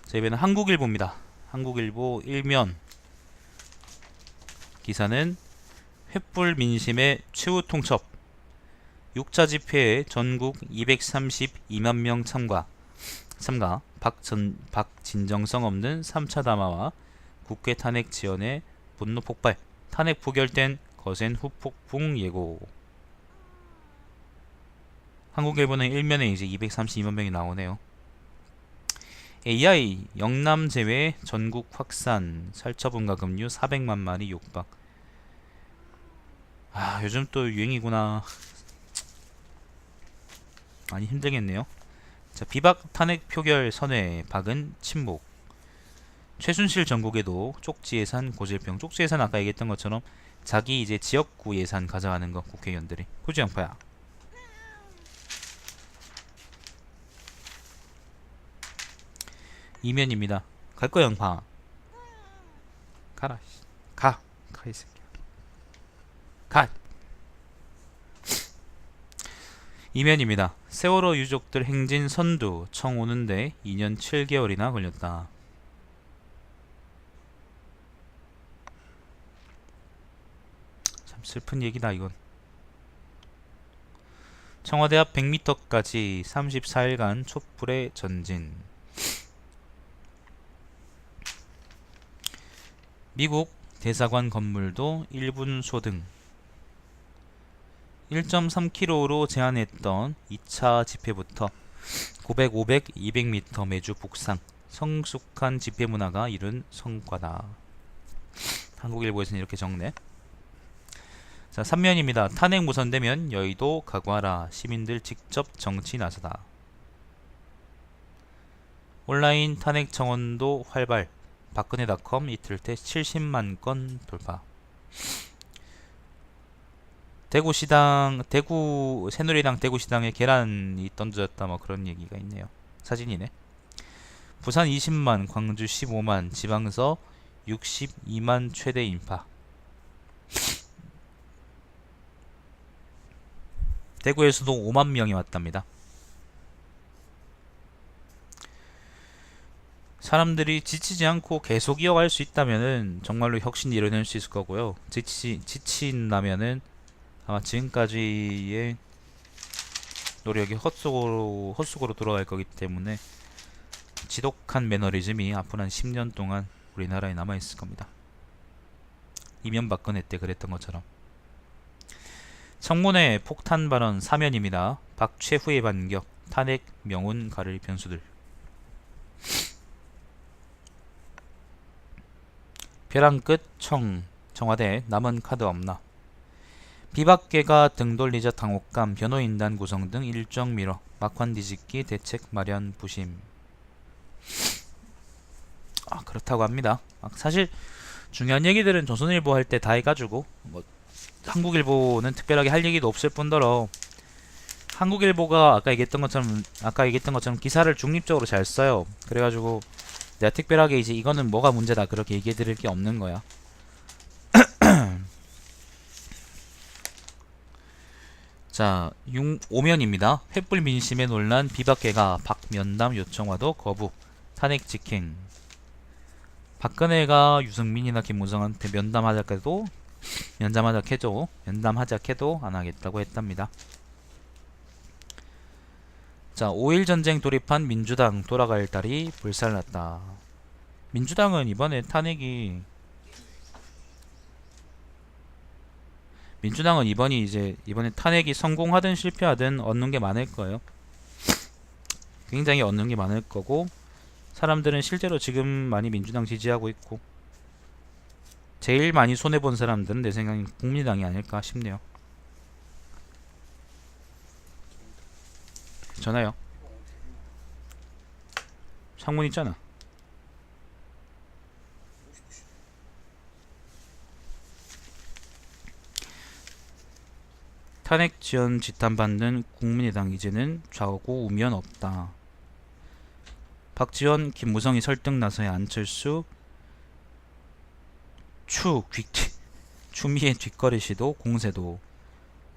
자, 이번에는 한국일보입니다. 한국일보 1면 기사는 횃불 민심의 최후 통첩, 6자 집회에 전국 232만 명 참가, 박진정성 없는 3차 담화와 국회 탄핵 지연의 분노 폭발, 탄핵 부결된 거센 후폭풍 예고. 한국일보는 1면에 이제 232만 명이 나오네요. AI 영남 제외 전국 확산, 살처분과 급류 400만 마리 육박. 아, 요즘 또 유행이구나. 많이 힘들겠네요. 자, 비박 탄핵 표결 선회, 박은 침묵. 최순실 전국에도 쪽지 예산 고질병. 쪽지 예산 아까 얘기했던 것처럼 자기 이제 지역구 예산 가져가는 거, 국회의원들이. 호주 양파야. 이면입니다. 갈 거야, 양파. 가라. 가. 가, 이 새끼야. 가. 이면입니다. 세월호 유족들 행진 선두 청 오는데 2년 7개월이나 걸렸다. 참 슬픈 얘기다 이건. 청와대 앞 100m까지 34일간 촛불의 전진. 미국 대사관 건물도 1분 소등. 1.3km로 제한했던 2차 집회부터 900, 500, 200m 매주 북상. 성숙한 집회 문화가 이룬 성과다. 한국일보에서는 이렇게 적네. 자, 3면입니다. 탄핵 무산되면 여의도 각오하라. 시민들 직접 정치 나서다. 온라인 탄핵 청원도 활발. 박근혜닷컴 이틀째 70만 건 돌파. 새누리당 대구시당에 계란이 던져졌다 뭐 그런 얘기가 있네요. 사진이네. 부산 20만, 광주 15만, 지방서 62만 최대 인파. 대구에서도 5만 명이 왔답니다. 사람들이 지치지 않고 계속 이어갈 수 있다면은 정말로 혁신이 일어날 수 있을 거고요. 지친다면은 아마 지금까지의 노력이 헛수고로 돌아갈 거기 때문에 지독한 매너리즘이 앞으로 한 10년 동안 우리나라에 남아있을 겁니다. 이명박근혜 때 그랬던 것처럼. 청문회 폭탄 발언 사면입니다. 박최후의 반격, 탄핵 명운 가를 변수들. 벼랑 끝 청와대 남은 카드 없나. 비박계가 등 돌리자 당혹감, 변호인단 구성 등 일정 미뤄. 막판 뒤집기 대책 마련 부심. 그렇다고 합니다. 사실 중요한 얘기들은 조선일보 할 때 다 해가지고 뭐 한국일보는 특별하게 할 얘기도 없을 뿐더러 한국일보가 아까 얘기했던 것처럼 기사를 중립적으로 잘 써요. 그래가지고 내가 특별하게 이제 이거는 뭐가 문제다 그렇게 얘기해드릴 게 없는 거야. 자, 5면입니다. 횃불 민심의 논란, 비박계가 박면담 요청와도 거부. 탄핵 직행. 박근혜가 유승민이나 김무성한테 면담하자 해도 안 하겠다고 했답니다. 자, 5.1 전쟁 돌입한 민주당 돌아갈 달이 불살랐다. 민주당은 이번에 이번에 탄핵이 성공하든 실패하든 얻는 게 많을 거예요. 굉장히 얻는 게 많을 거고, 사람들은 실제로 지금 많이 민주당 지지하고 있고, 제일 많이 손해본 사람들은 내 생각엔 국민당이 아닐까 싶네요. 전화요. 창문 있잖아. 탄핵 지원 지탄받는 국민의당 이제는 좌우고 우면 없다. 박지원, 김무성이 설득 나서야 안철수, 추미애 뒷거리 시도, 공세도.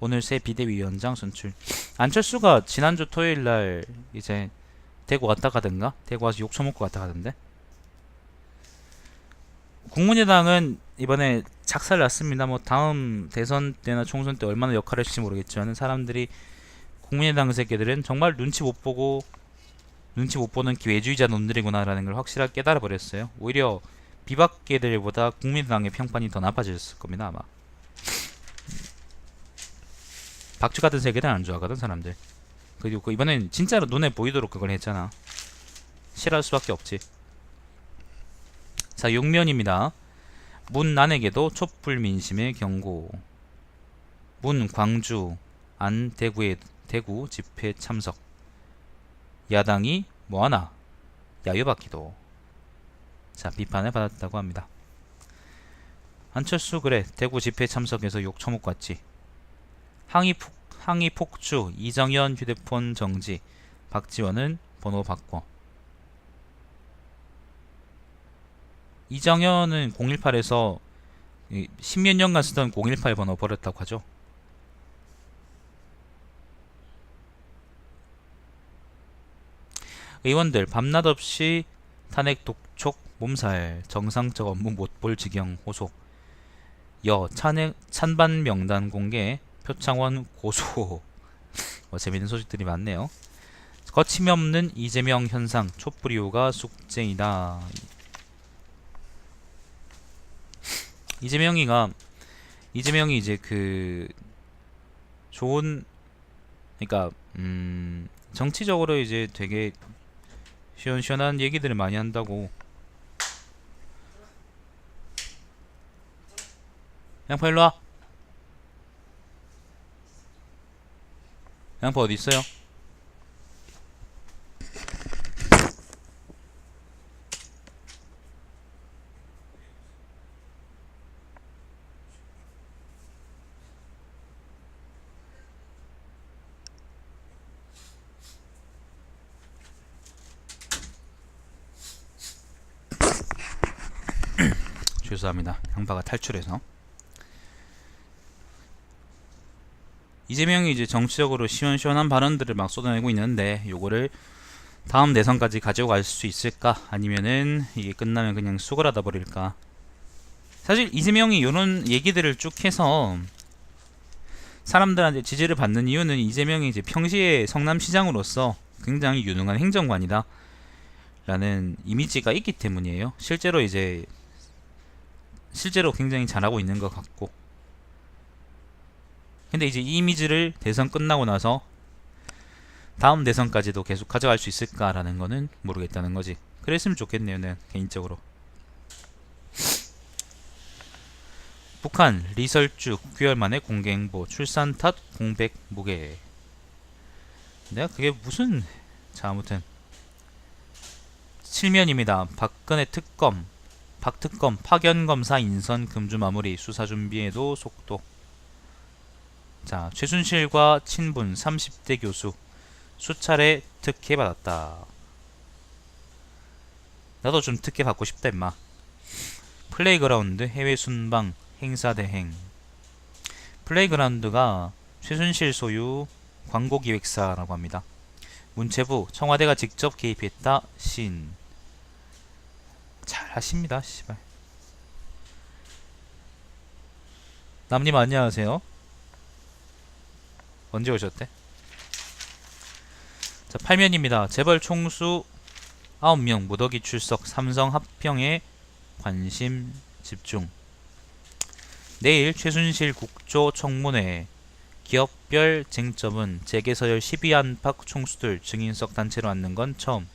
오늘 새 비대위원장 선출. 안철수가 지난주 토요일날 이제 대구 갔다 가든가 대구 와서 욕 처먹고 갔다 가던데. 국민의당은 이번에 작살 났습니다. 뭐 다음 대선 때나 총선 때 얼마나 역할을 할지 모르겠지만 사람들이 국민의당 새끼들은 정말 눈치 못 보는 기회주의자 놈들이구나라는 걸 확실하게 깨달아 버렸어요. 오히려 비박계들보다 국민의당의 평판이 더 나빠졌을 겁니다 아마. 박쥐 같은 새끼들은 안 좋아하거든 사람들. 그리고 이번엔 진짜로 눈에 보이도록 그걸 했잖아. 싫어할 수밖에 없지. 자, 6면입니다. 문 난에게도 촛불 민심의 경고. 문 광주 안 대구 집회 참석. 야당이 뭐하나 야유받기도. 자, 비판을 받았다고 합니다. 안철수 그래 대구 집회 참석해서 욕 처먹고 왔지. 항의 폭주. 이정현 휴대폰 정지. 박지원은 번호 바꿔. 이정현은 018에서 10몇 년간 쓰던 018 번호 버렸다고 하죠. 의원들 밤낮 없이 탄핵 독촉 몸살. 정상적 업무 못 볼 지경 호소. 찬반 명단 공개. 표창원 고소. 뭐 재밌는 소식들이 많네요. 거침없는 이재명 현상. 촛불 이후가 숙제이다. 이재명이 이제 그 좋은, 그러니까 정치적으로 이제 되게 시원시원한 얘기들을 많이 한다고. 양파 일로 와. 양파 어디 있어요? 죄송합니다. 양파가 탈출해서. 이재명이 이제 정치적으로 시원시원한 발언들을 막 쏟아내고 있는데 요거를 다음 대선까지 가지고 갈 수 있을까? 아니면은 이게 끝나면 그냥 수그라다 버릴까? 사실 이재명이 요런 얘기들을 쭉 해서 사람들한테 지지를 받는 이유는 이재명이 이제 평시에 성남시장으로서 굉장히 유능한 행정관이다 라는 이미지가 있기 때문이에요. 실제로 굉장히 잘하고 있는 것 같고. 근데 이제 이 이미지를 대선 끝나고 나서 다음 대선까지도 계속 가져갈 수 있을까라는 거는 모르겠다는 거지. 그랬으면 좋겠네요, 네, 개인적으로. 북한 리설주 9개월 만에 공개 행보. 출산 탓 공백 무게. 내가 그게 무슨. 자, 아무튼 7면입니다. 박근혜 특검. 박특검 파견검사 인선 금주 마무리. 수사 준비에도 속도. 자, 최순실과 친분 30대 교수 수차례 특혜 받았다. 나도 좀 특혜 받고 싶다 임마. 플레이그라운드 해외 순방 행사 대행. 플레이그라운드가 최순실 소유 광고기획사라고 합니다. 문체부 청와대가 직접 개입했다. 신. 잘하십니다 씨발. 남님 안녕하세요. 언제 오셨대? 자, 8면입니다. 재벌 총수 9명 무더기 출석. 삼성 합병에 관심 집중. 내일 최순실 국조청문회. 기업별 쟁점은 재계서열 12 안팎 총수들 증인석 단체로 앉는 건 처음.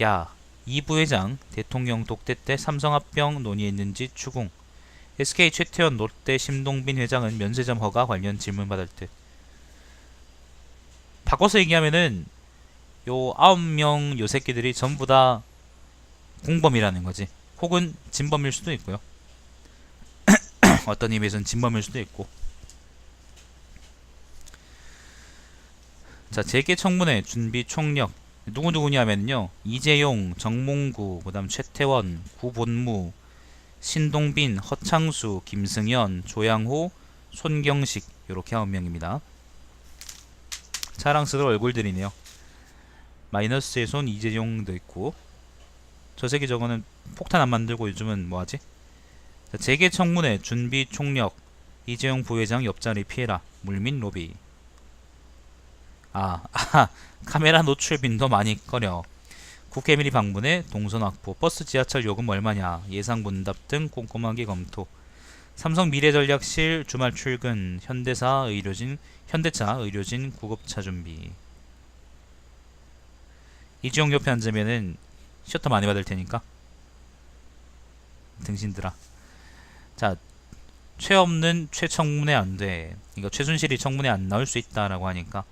야, 이 부회장 대통령 독대 때 삼성 합병 논의했는지 추궁. SK 최태원 롯데 심동빈 회장은 면세점 허가 관련 질문받을 듯. 바꿔서 얘기하면은 요 9명 요 새끼들이 전부 다 공범이라는 거지. 혹은 진범일 수도 있고요. 어떤 의미에서는 진범일 수도 있고. 자, 재계 청문회 준비 총력. 누구냐면요, 이재용, 정몽구, 그 다음 최태원, 구본무, 신동빈, 허창수, 김승현, 조양호, 손경식, 요렇게 9명입니다. 자랑스러운 얼굴들이네요. 마이너스의 손 이재용도 있고, 저 새끼 저거는 폭탄 안 만들고 요즘은 뭐하지? 자, 재계 청문회 준비 총력 이재용 부회장 옆자리 피해라 물민 로비. 카메라 노출 빈도 많이 꺼려. 국회 미리 방문해 동선 확보, 버스 지하철 요금 얼마냐, 예상 문답 등 꼼꼼하게 검토. 삼성 미래전략실 주말 출근, 현대차 의료진 구급차 준비. 이주영 옆에 앉으면은 셔터 많이 받을 테니까 등신들아. 자, 최 없는 최청문회 안 돼. 이거 최순실이 청문회 안 나올 수 있다라고 하니까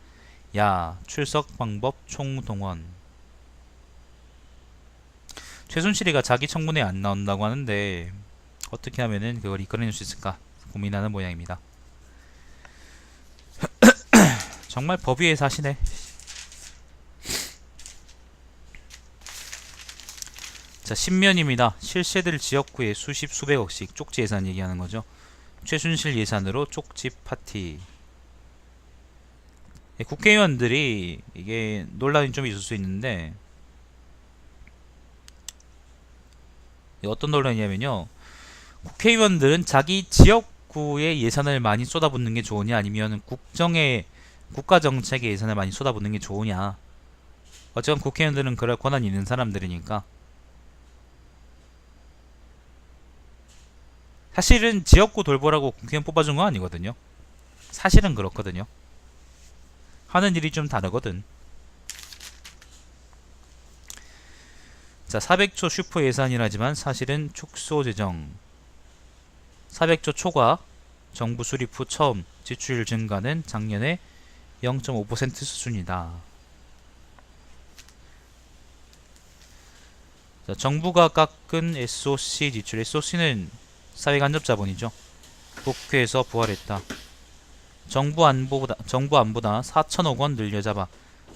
야 출석 방법 총동원. 최순실이가 자기 청문회 안 나온다고 하는데 어떻게 하면은 그걸 이끌어낼 수 있을까 고민하는 모양입니다. 정말 법 위에 사시네. 자, 신면입니다. 실세들 지역구에 수십 수백억씩 쪽지 예산 얘기하는 거죠. 최순실 예산으로 쪽지 파티. 국회의원들이 이게 논란이 좀 있을 수 있는데 어떤 논란이냐면요. 국회의원들은 자기 지역구에 예산을 많이 쏟아붓는 게 좋으냐 아니면 국가 정책에 예산을 많이 쏟아붓는 게 좋으냐. 어쨌든 국회의원들은 그럴 권한이 있는 사람들이니까. 사실은 지역구 돌보라고 국회의원 뽑아준 건 아니거든요. 사실은 그렇거든요. 하는 일이 좀 다르거든. 자, 400조 슈퍼 예산이라지만 사실은 축소 재정. 400조 초과 정부 수립 후 처음 지출율 증가는 작년에 0.5% 수준이다. 자, 정부가 깎은 SOC 지출. SOC는 사회간접자본이죠. 국회에서 부활했다. 정부 안보다 4천억 원 늘려잡아.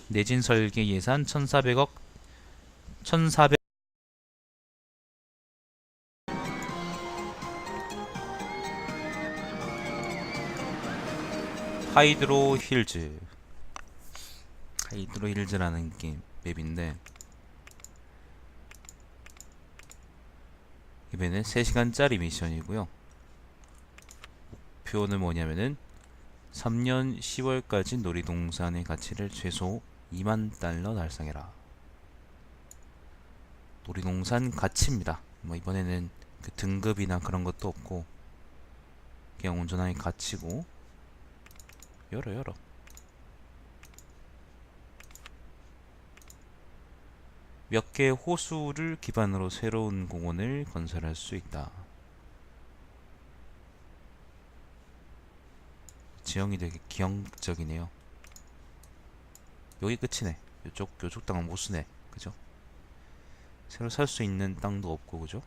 내진 설계 예산 1,400억 1,400 하이드로 힐즈라는 게 맵인데 이번엔 3시간짜리 미션이고요. 목표는 뭐냐면은 3년 10월까지 놀이동산의 가치를 최소 2만 달러 달성해라. 놀이동산 가치입니다. 뭐 이번에는 그 등급이나 그런 것도 없고 그냥 온전하게 가치고. 열어. 몇 개의 호수를 기반으로 새로운 공원을 건설할 수 있다. 지형이 되게 기형적이네요. 여기 끝이네. 요쪽 땅은 못 쓰네. 그죠? 새로 살 수 있는 땅도 없고, 그죠?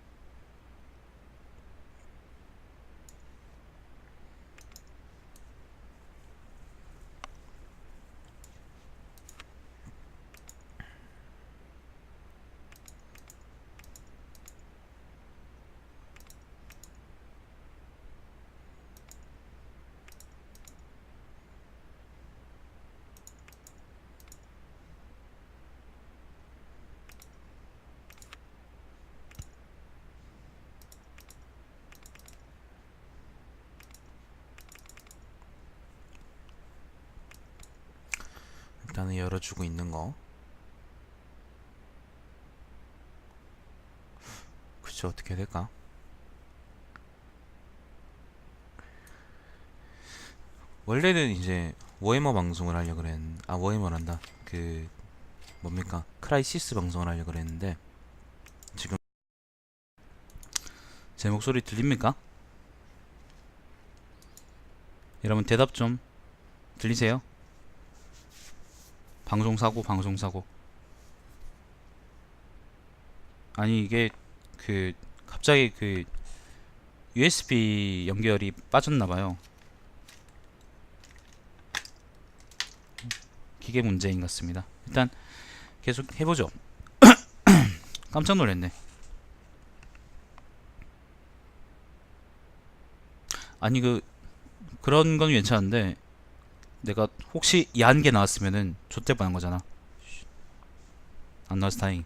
일단은 열어주고 있는 거. 그쵸, 어떻게 해야 될까? 원래는 이제 워해머 방송을 하려고 그랬는데, 워해머란다. 그 뭡니까? 크라이시스 방송을 하려고 그랬는데 지금 제 목소리 들립니까? 여러분 대답 좀. 들리세요? 방송사고. 아니 이게 그 갑자기 그 USB 연결이 빠졌나봐요. 기계 문제인 것 같습니다. 일단 계속 해보죠. 깜짝 놀랐네. 아니 그런 건 괜찮은데 내가 혹시 야한 게 나왔으면은 좆대 뻔한 거잖아. 안 나와서 다행.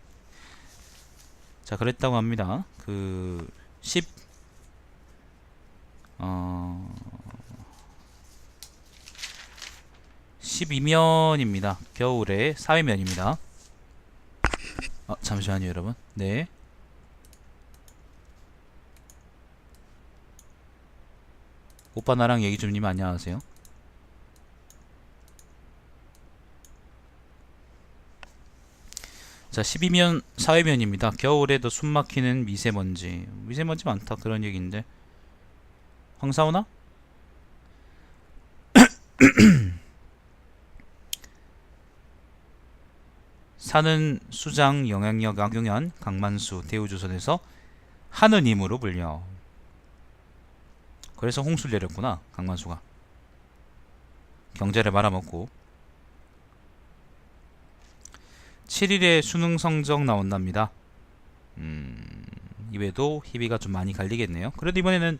자, 그랬다고 합니다. 12면입니다. 겨울에 4회면입니다. 잠시만요, 여러분. 네. 오빠 나랑 얘기 좀님 안녕하세요. 자, 12면 4회면입니다. 겨울에도 숨막히는 미세먼지. 미세먼지 많다 그런 얘기인데 황사 오나? 사는 수장 영향력 악용한 강만수 대우조선에서 하느님으로 불려. 그래서 홍수를 내렸구나 강만수가. 경제를 말아먹고. 7일에 수능 성적 나온답니다. 이외에도 희비가 좀 많이 갈리겠네요. 그래도 이번에는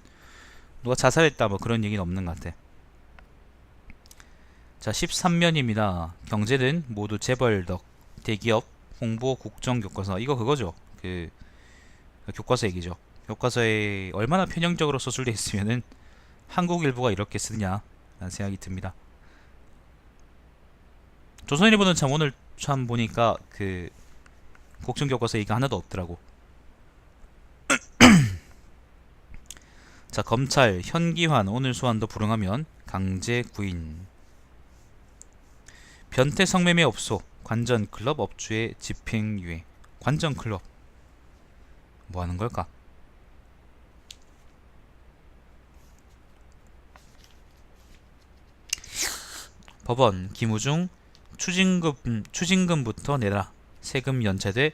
누가 자살했다 뭐 그런 얘기는 없는 것 같아. 자, 13면입니다. 경제는 모두 재벌덕. 대기업 홍보 국정 교과서. 이거 그거죠. 교과서 얘기죠. 교과서에 얼마나 편향적으로 서술되어 있으면은 한국일보가 이렇게 쓰느냐 라는 생각이 듭니다. 조선일보는 참 오늘 참 보니까 국정 교과서 얘기가 하나도 없더라고. 자, 검찰 현기환 오늘 소환도 불응하면 강제 구인. 변태 성매매 업소 관전클럽 업주의 집행유예. 관전클럽 뭐 하는 걸까? 법원 김우중 추징금부터 내라. 세금 연체돼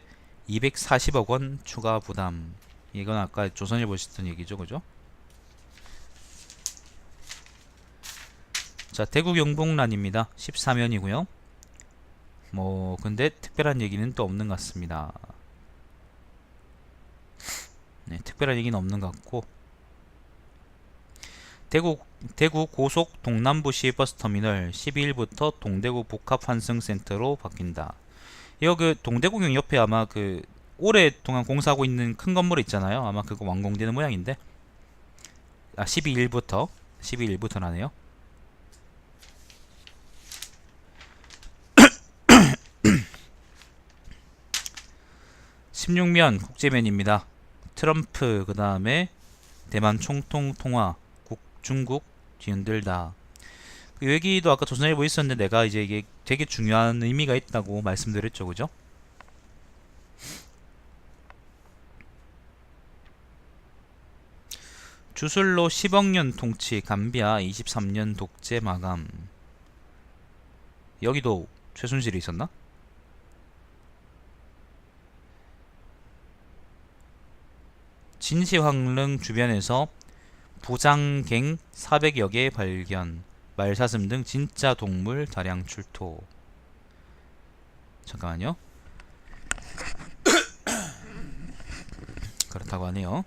240억 원 추가 부담. 이건 아까 조선일보 쓰던 얘기죠, 그죠? 자, 대구 영봉란입니다. 14면이고요. 뭐 근데 특별한 얘기는 또 없는 것 같습니다. 네, 특별한 얘기는 없는 것 같고. 대구 고속 동남부시 버스터미널 12일부터 동대구 복합환승센터로 바뀐다. 이거 동대구경 옆에 아마 오랫동안 공사하고 있는 큰 건물 있잖아요. 아마 그거 완공되는 모양인데. 12일부터라네요. 16면 국제면입니다. 트럼프 그 다음에 대만 총통 통화 중국 뒤흔들다. 그 얘기도 아까 조선일보 있었는데 내가 이제 이게 되게 중요한 의미가 있다고 말씀드렸죠, 그죠? 주술로 10억년 통치 감비아 23년 독재 마감. 여기도 최순실이 있었나? 진시황릉 주변에서 부장갱 400여 개 발견. 말사슴 등 진짜 동물 다량 출토. 잠깐만요. 그렇다고 하네요.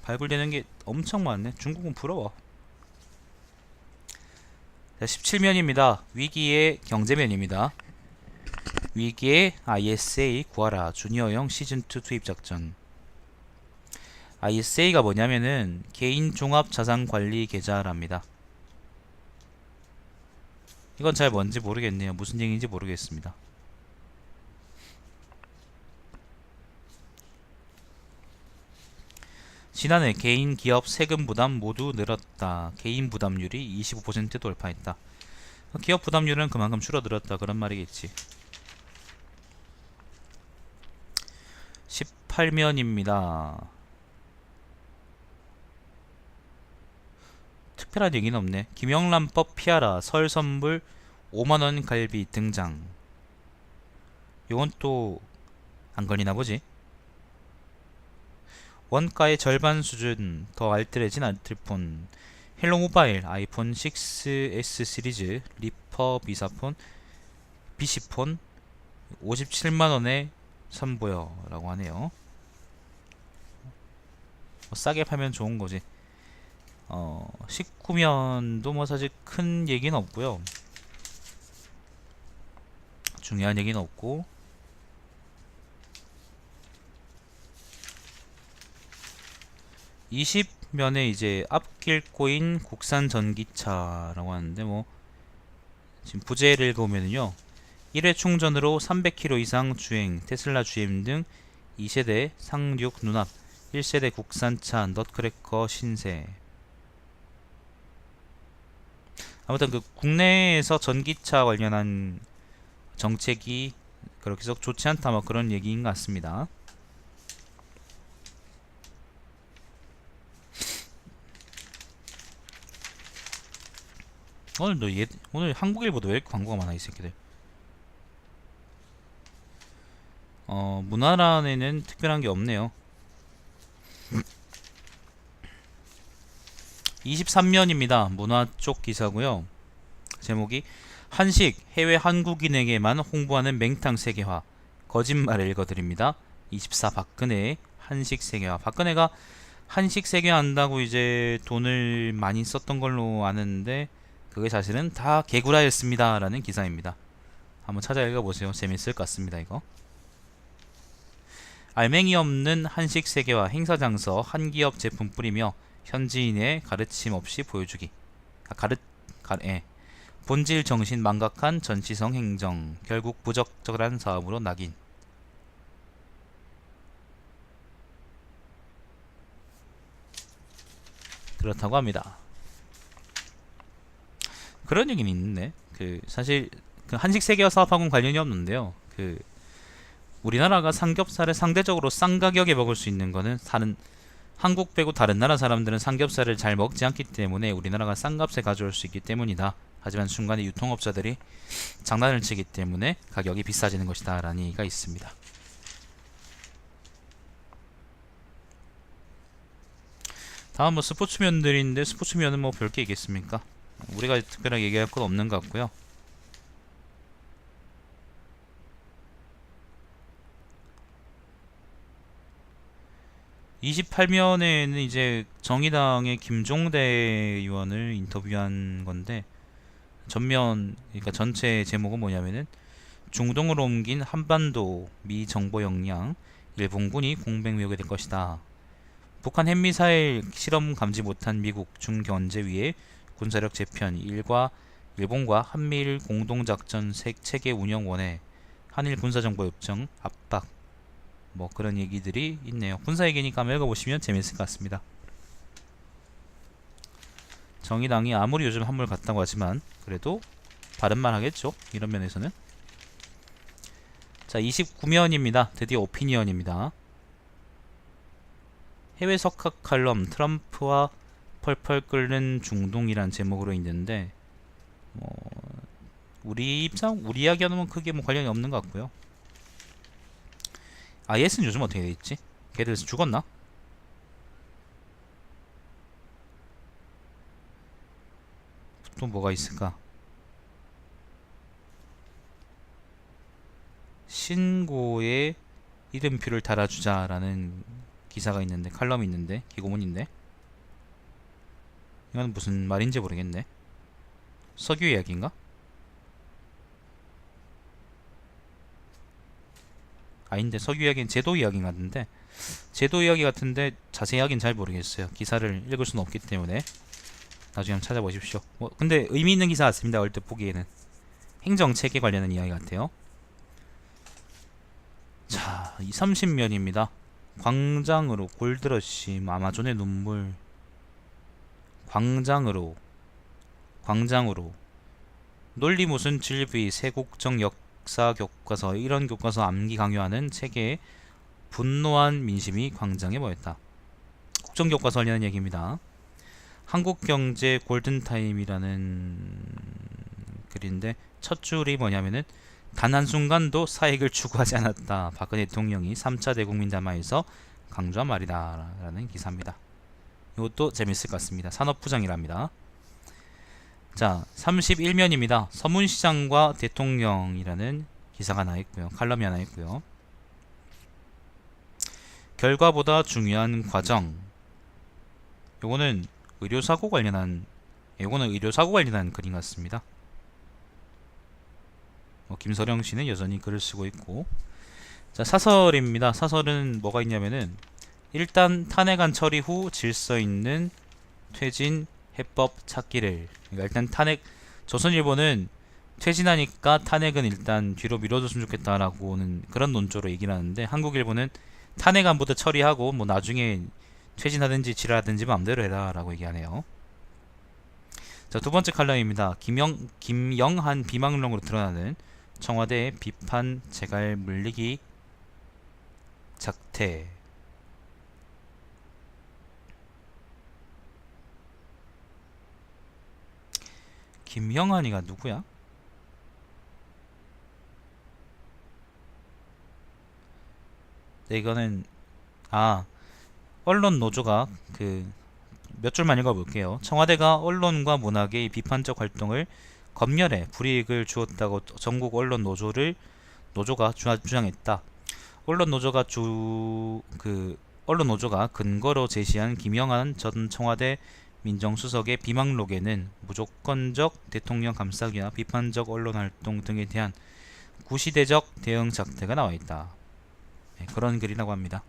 발굴되는 게 엄청 많네. 중국은 부러워. 자, 17면입니다. 위기의 경제면입니다. 위기의 ISA 구하라. 주니어형 시즌2 투입작전. ISA가 뭐냐면은 개인 종합 자산 관리 계좌랍니다. 이건 잘 뭔지 모르겠네요. 무슨 얘기인지 모르겠습니다. 지난해 개인 기업 세금 부담 모두 늘었다. 개인 부담률이 25% 돌파했다. 기업 부담률은 그만큼 줄어들었다 그런 말이겠지. 18면입니다. 특별한 얘기는 없네. 김영란법 피하라. 설 선불 5만원 갈비 등장. 요건 또 안 걸리나 보지. 원가의 절반 수준 더 알뜰해진 알뜰폰. 헬로 모바일 아이폰 6s 시리즈 리퍼 비사폰 비시폰 57만원에 선보여 라고 하네요. 싸게 팔면 좋은 거지. 19면도 뭐 사실 큰 얘기는 없고요. 중요한 얘기는 없고. 20면에 이제 앞길 꼬인 국산 전기차라고 하는데 뭐 지금 부제를 읽어보면요 1회 충전으로 300km 이상 주행 테슬라 GM 등 2세대 상륙 눈앞 1세대 국산차 넛크래커 신세. 아무튼 그 국내에서 전기차 관련한 정책이 그렇게 썩 좋지 않다 뭐 그런 얘기인 것 같습니다. 오늘 한국일보도 왜 이렇게 광고가 많아 이 새끼들. 문화란에는 특별한 게 없네요. 23면입니다. 문화 쪽 기사고요. 제목이 한식 해외 한국인에게만 홍보하는 맹탕 세계화 거짓말을 읽어드립니다. 24 박근혜의 한식 세계화. 박근혜가 한식 세계화 한다고 이제 돈을 많이 썼던 걸로 아는데 그게 사실은 다 개구라였습니다 라는 기사입니다. 한번 찾아 읽어보세요. 재밌을 것 같습니다. 이거 알맹이 없는 한식 세계화 행사장서 한기업 제품 뿌리며 현지인의 가르침 없이 보여주기. 본질 정신 망각한 전시성 행정 결국 부적절한 사업으로 낙인. 그렇다고 합니다. 그런 얘기는 있는데 사실 그 한식 세계화 사업하고는 관련이 없는데요. 우리나라가 삼겹살을 상대적으로 싼 가격에 먹을 수 있는 거는 한국 빼고 다른 나라 사람들은 삼겹살을 잘 먹지 않기 때문에 우리나라가 싼 값에 가져올 수 있기 때문이다. 하지만 중간에 유통업자들이 장난을 치기 때문에 가격이 비싸지는 것이다 라는 얘기가 있습니다. 다음 뭐 스포츠면들인데 스포츠면은 뭐 별게 있겠습니까? 우리가 특별하게 얘기할 건 없는 것 같고요. (28면에는) 이제 정의당의 김종대 의원을 인터뷰한 건데 전면 그러니까 전체 제목은 뭐냐면은 중동으로 옮긴 한반도 미 정보 역량 일본군이 공백묘게 될 것이다. 북한 핵미사일 실험 감지 못한 미국 중견제 위에 군사력 재편 일본과 한미일 공동작전 체계 운영 원회 한일 군사정보협정 압박 뭐 그런 얘기들이 있네요. 군사 얘기니까 한번 읽어보시면 재밌을 것 같습니다. 정의당이 아무리 요즘 한물 같다고 하지만 그래도 바른말 하겠죠. 이런 면에서는. 자 29면입니다. 드디어 오피니언입니다. 해외 석학 칼럼 트럼프와 펄펄 끓는 중동이란 제목으로 있는데 우리 이야기하면 크게 뭐 관련이 없는 것 같고요. IS는 요즘 어떻게 돼있지? 걔들 죽었나? 또 뭐가 있을까? 신고에 이름표를 달아주자라는 기사가 있는데 칼럼이 있는데 기고문인데 이건 무슨 말인지 모르겠네. 석유 이야기인가? 아닌데 석유 이야기는 제도 이야기 같은데 제도 이야기 같은데 자세히 하긴 잘 모르겠어요. 기사를 읽을 수는 없기 때문에 나중에 한번 찾아보십시오. 근데 의미 있는 기사 같습니다. 얼핏 보기에는 행정체계 관련한 이야기 같아요. 자, 이 30면입니다. 광장으로 골드러시 아마존의 눈물 광장으로 논리 무슨 진비 세국정 역사 교과서 이런 교과서 암기 강요하는 체계에 분노한 민심이 광장에 모였다. 국정교과서 관련한 얘기입니다. 한국경제 골든타임이라는 글인데 첫 줄이 뭐냐면은 단 한순간도 사익을 추구하지 않았다. 박근혜 대통령이 3차 대국민 담화에서 강조한 말이다 라는 기사입니다. 이것도 재밌을 것 같습니다. 산업부장이랍니다. 자 31면입니다. 서문시장과 대통령이라는 기사가 하나 있고요. 칼럼이 하나 있고요. 결과보다 중요한 과정. 요거는 의료사고 관련한 글인 것 같습니다. 김서령 씨는 여전히 글을 쓰고 있고. 자 사설입니다. 사설은 뭐가 있냐면은 일단 탄핵안 처리 후 질서 있는 퇴진 해법 찾기를. 그러니까 일단 탄핵, 조선일보는 퇴진하니까 탄핵은 일단 뒤로 미뤄줬으면 좋겠다라고는 그런 논조로 얘기를 하는데, 한국일보는 탄핵안부터 처리하고 뭐 나중에 퇴진하든지 지랄하든지 마음대로 해라 라고 얘기하네요. 자, 두 번째 칼럼입니다. 김영한 비망론으로 드러나는 청와대 비판 재갈 물리기 작태. 김영한이가 누구야? 네, 이거는 언론 노조가 몇 줄만 읽어볼게요. 청와대가 언론과 문학의 비판적 활동을 검열해 불이익을 주었다고 전국 언론 노조가 주장했다. 언론 노조가 근거로 제시한 김영한 전 청와대 민정수석의 비망록에는 무조건적 대통령 감싸기와 비판적 언론 활동 등에 대한 구시대적 대응 작태가 나와 있다. 네, 그런 글이라고 합니다.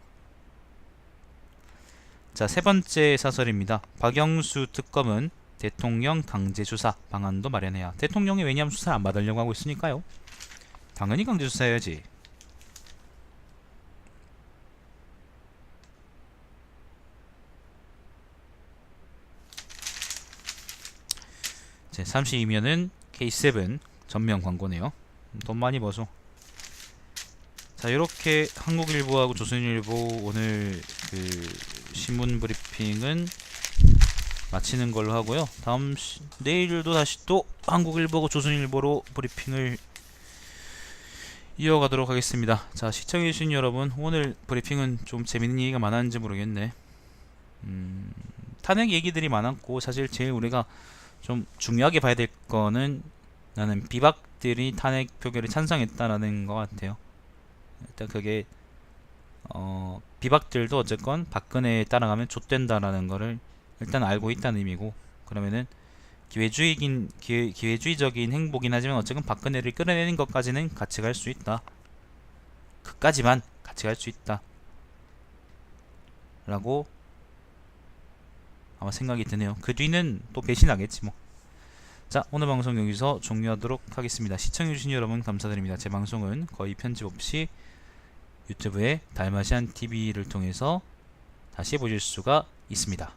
자, 세 번째 사설입니다. 박영수 특검은 대통령 강제 수사 방안도 마련해야. 대통령이 왜냐하면 수사를 안 받으려고 하고 있으니까요. 당연히 강제 수사해야지. 제 32면은 K7 전면 광고네요. 돈 많이 버서. 자, 이렇게 한국일보하고 조선일보 오늘 신문 브리핑은 마치는 걸로 하고요. 내일도 다시 또 한국일보하고 조선일보로 브리핑을 이어가도록 하겠습니다. 자, 시청해주신 여러분, 오늘 브리핑은 좀 재밌는 얘기가 많았는지 모르겠네. 탄핵 얘기들이 많았고, 사실 제일 우리가 좀 중요하게 봐야 될 거는, 나는 비박들이 탄핵 표결에 찬성했다라는 것 같아요. 일단 그게 비박들도 어쨌건 박근혜에 따라가면 좆된다라는 거를 일단 알고 있다는 의미고, 그러면은 기회주의적인 행보긴 하지만 어쨌든 박근혜를 끌어내는 것까지는 같이 갈 수 있다. 그까지만 같이 갈 수 있다 라고 아마 생각이 드네요. 그 뒤는 또 배신하겠지 뭐. 자, 오늘 방송 여기서 종료하도록 하겠습니다. 시청해주신 여러분 감사드립니다. 제 방송은 거의 편집 없이 유튜브에 달마시안 TV를 통해서 다시 보실 수가 있습니다.